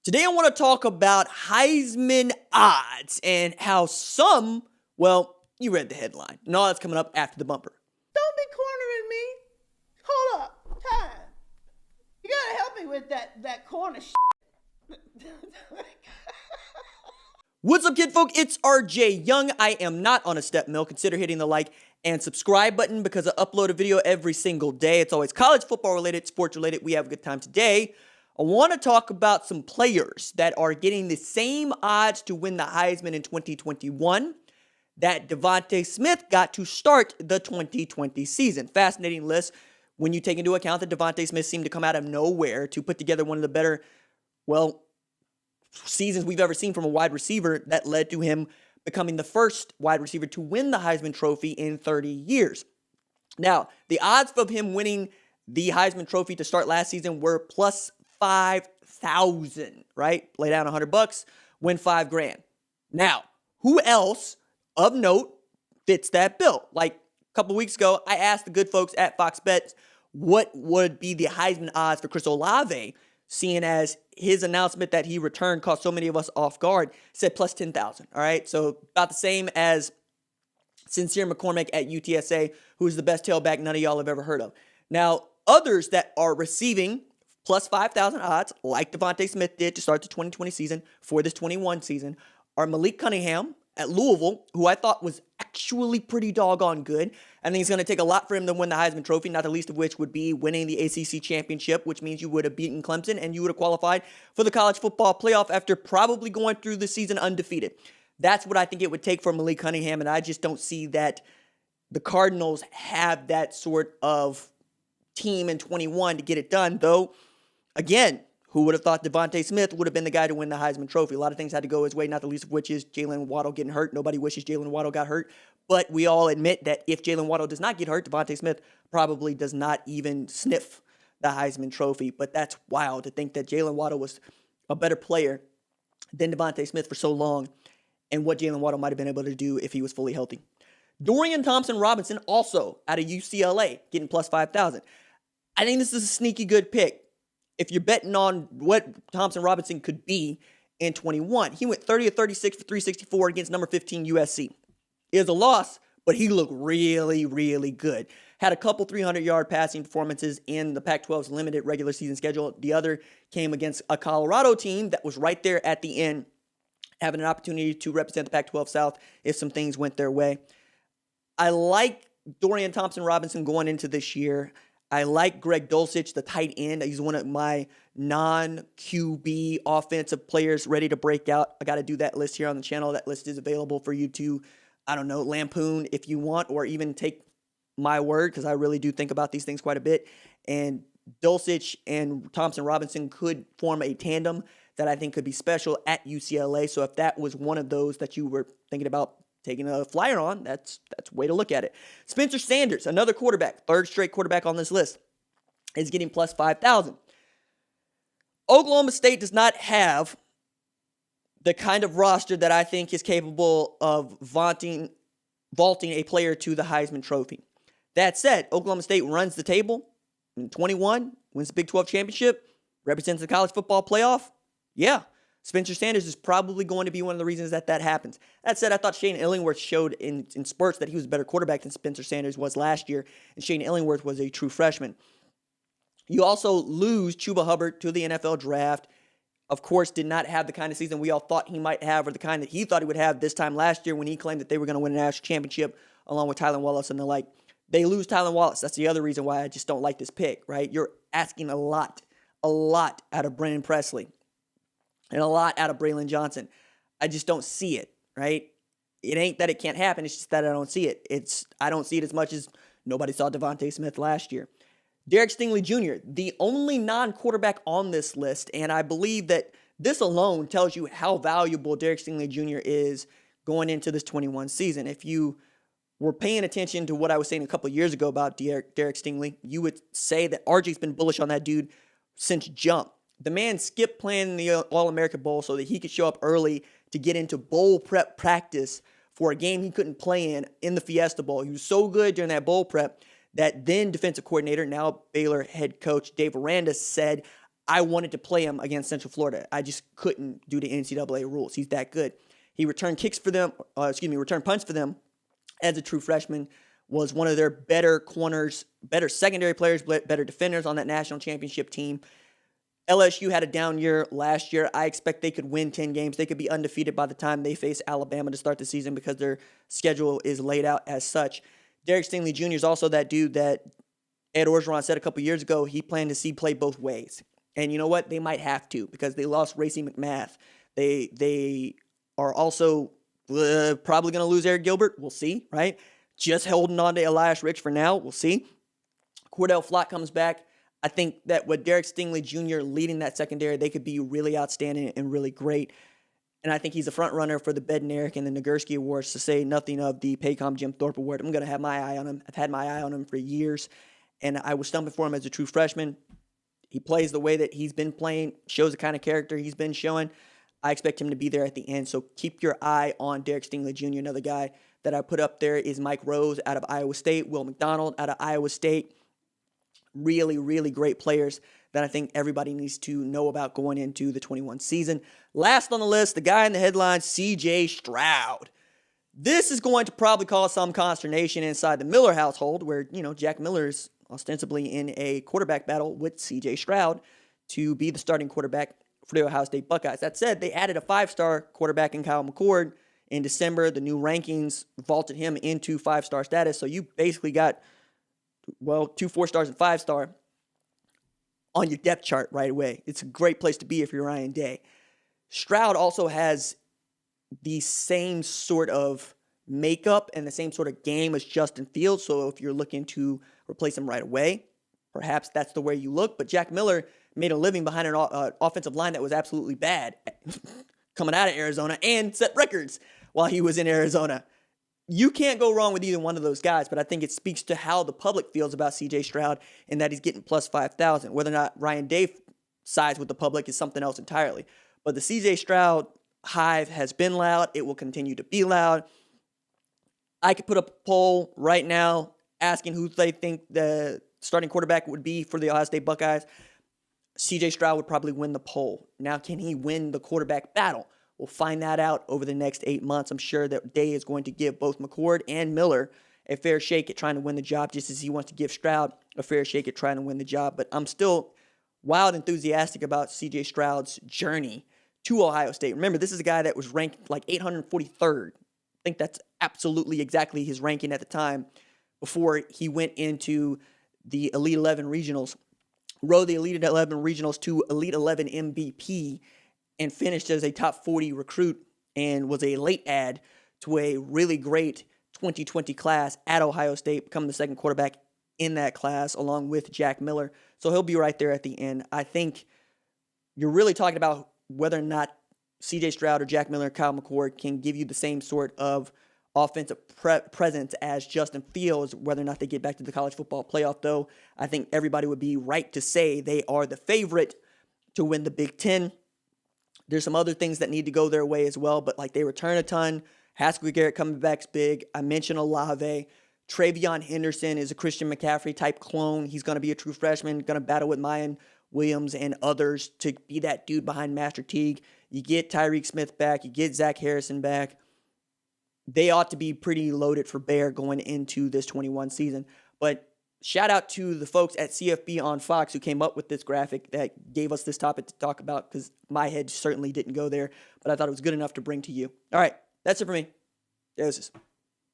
Today I want to talk about Heisman odds and how some, well, you read the headline. And all that's coming up after the bumper. Don't be cornering me. Hold up. Time. You gotta help me with that corner shit. What's up, kid folk? It's RJ Young. I am not on a step mill. Consider hitting the like and subscribe button because I upload a video every single day. It's always college football related, sports related. We have a good time today. I want to talk about some players that are getting the same odds to win the Heisman in 2021 that DeVonta Smith got to start the 2020 season. Fascinating list when you take into account that DeVonta Smith seemed to come out of nowhere to put together one of the better, seasons we've ever seen from a wide receiver that led to him becoming the first wide receiver to win the Heisman Trophy in 30 years. Now, the odds of him winning the Heisman Trophy to start last season were plus 5,000, right? Lay down $100, win $5,000. Now, who else of note fits that bill? Like a couple weeks ago, I asked the good folks at Fox Bets what would be the Heisman odds for Chris Olave, seeing as his announcement that he returned caught so many of us off guard, said plus 10,000, all right? So about the same as Sincere McCormick at UTSA, who is the best tailback none of y'all have ever heard of. Now, others that are receiving plus 5,000 odds, like DeVonta Smith did to start the 2020 season for this 21 season, are Malik Cunningham at Louisville, who I thought was actually pretty doggone good. I think it's going to take a lot for him to win the Heisman Trophy, not the least of which would be winning the ACC championship, which means you would have beaten Clemson and you would have qualified for the college football playoff after probably going through the season undefeated. That's what I think it would take for Malik Cunningham, and I just don't see that the Cardinals have that sort of team in 21 to get it done, though. Again, who would have thought DeVonta Smith would have been the guy to win the Heisman Trophy? A lot of things had to go his way, not the least of which is Jalen Waddle getting hurt. Nobody wishes Jalen Waddle got hurt. But we all admit that if Jalen Waddle does not get hurt, DeVonta Smith probably does not even sniff the Heisman Trophy. But that's wild to think that Jalen Waddle was a better player than DeVonta Smith for so long and what Jalen Waddle might have been able to do if he was fully healthy. Dorian Thompson-Robinson also out of UCLA getting plus 5,000. I think this is a sneaky good pick. If you're betting on what Thompson-Robinson could be in 21, he went 30 of 36 for 364 against number 15 USC. It was a loss, but he looked really, really good. Had a couple 300-yard passing performances in the Pac-12's limited regular season schedule. The other came against a Colorado team that was right there at the end, having an opportunity to represent the Pac-12 South if some things went their way. I like Dorian Thompson-Robinson going into this year. I like Greg Dulcich, the tight end. He's one of my non-QB offensive players ready to break out. I got to do that list here on the channel. That list is available for you to, lampoon if you want, or even take my word, because I really do think about these things quite a bit. And Dulcich and Thompson-Robinson could form a tandem that I think could be special at UCLA. So if that was one of those that you were thinking about taking a flyer on, that's a way to look at it. Spencer Sanders, another quarterback, third straight quarterback on this list, is getting plus 5,000. Oklahoma State does not have the kind of roster that I think is capable of vaulting a player to the Heisman Trophy. That said, Oklahoma State runs the table in 21, wins the Big 12 championship, represents the college football playoff. Yeah. Spencer Sanders is probably going to be one of the reasons that happens. That said, I thought Shane Illingworth showed in spurts that he was a better quarterback than Spencer Sanders was last year, and Shane Illingworth was a true freshman. You also lose Chuba Hubbard to the NFL draft. Of course, did not have the kind of season we all thought he might have, or the kind that he thought he would have this time last year when he claimed that they were going to win a national championship along with Tylan Wallace and the like. They lose Tylan Wallace. That's the other reason why I just don't like this pick, right? You're asking a lot out of Brennan Presley. And a lot out of Braylon Johnson. I just don't see it, right? It ain't that it can't happen. It's just that I don't see it. I don't see it as much as nobody saw DeVonta Smith last year. Derek Stingley Jr., the only non-quarterback on this list, and I believe that this alone tells you how valuable Derek Stingley Jr. is going into this 21 season. If you were paying attention to what I was saying a couple of years ago about Derek Stingley, you would say that RJ's been bullish on that dude since jump. The man skipped playing the All-American Bowl so that he could show up early to get into bowl prep practice for a game he couldn't play in the Fiesta Bowl. He was so good during that bowl prep that then defensive coordinator, now Baylor head coach Dave Aranda, said, I wanted to play him against Central Florida. I just couldn't due to NCAA rules. He's that good. He returned returned punts for them as a true freshman, was one of their better corners, better secondary players, better defenders on that national championship team. LSU had a down year last year. I expect they could win 10 games. They could be undefeated by the time they face Alabama to start the season because their schedule is laid out as such. Derek Stingley Jr. is also that dude that Ed Orgeron said a couple years ago he planned to see play both ways. And you know what? They might have to because they lost Racey McMath. They are also probably going to lose Eric Gilbert. We'll see, right? Just holding on to Elias Ricks for now. We'll see. Cordell Flott comes back. I think that with Derek Stingley Jr. leading that secondary, they could be really outstanding and really great. And I think he's a front runner for the Bednarik and the Nagurski Awards, to say nothing of the Paycom Jim Thorpe Award. I'm going to have my eye on him. I've had my eye on him for years, and I was stumping for him as a true freshman. He plays the way that he's been playing, shows the kind of character he's been showing. I expect him to be there at the end, so keep your eye on Derek Stingley Jr. Another guy that I put up there is Mike Rose out of Iowa State, Will McDonald out of Iowa State. Really, really great players that I think everybody needs to know about going into the 21 season. Last on the list, the guy in the headlines, CJ Stroud. This is going to probably cause some consternation inside the Miller household where, Jack Miller is ostensibly in a quarterback battle with CJ Stroud to be the starting quarterback for the Ohio State Buckeyes. That said, they added a 5-star quarterback in Kyle McCord in December. The new rankings vaulted him into 5-star status. So you basically got 2 4-stars and 5-star on your depth chart right away. It's a great place to be if you're Ryan Day. Stroud also has the same sort of makeup and the same sort of game as Justin Fields. So if you're looking to replace him right away, perhaps that's the way you look. But Jack Miller made a living behind an offensive line that was absolutely bad coming out of Arizona and set records while he was in Arizona. You can't go wrong with either one of those guys, but I think it speaks to how the public feels about CJ Stroud and that he's getting plus 5,000. Whether or not Ryan Day sides with the public is something else entirely. But the CJ Stroud hive has been loud. It will continue to be loud. I could put up a poll right now asking who they think the starting quarterback would be for the Ohio State Buckeyes. CJ Stroud would probably win the poll. Now, can he win the quarterback battle? We'll find that out over the next 8 months. I'm sure that Day is going to give both McCord and Miller a fair shake at trying to win the job, just as he wants to give Stroud a fair shake at trying to win the job. But I'm still wild enthusiastic about CJ Stroud's journey to Ohio State. Remember, this is a guy that was ranked like 843rd. I think that's absolutely exactly his ranking at the time before he went into the Elite 11 regionals, rode the Elite 11 regionals to Elite 11 MVP, and finished as a top 40 recruit and was a late add to a really great 2020 class at Ohio State, becoming the second quarterback in that class along with Jack Miller. So he'll be right there at the end. I think you're really talking about whether or not CJ Stroud or Jack Miller, Kyle McCord can give you the same sort of offensive presence as Justin Fields, whether or not they get back to the college football playoff, though. I think everybody would be right to say they are the favorite to win the Big Ten. There's some other things that need to go their way as well, but like they return a ton. Haskell Garrett coming back's big. I mentioned Olave. Travion Henderson is a Christian McCaffrey type clone. He's going to be a true freshman, going to battle with Mayan Williams and others to be that dude behind Master Teague. You get Tyreek Smith back. You get Zach Harrison back. They ought to be pretty loaded for bear going into this 21 season. But shout out to the folks at CFB on Fox who came up with this graphic that gave us this topic to talk about, because my head certainly didn't go there, but I thought it was good enough to bring to you. All right, that's it for me. Deuces.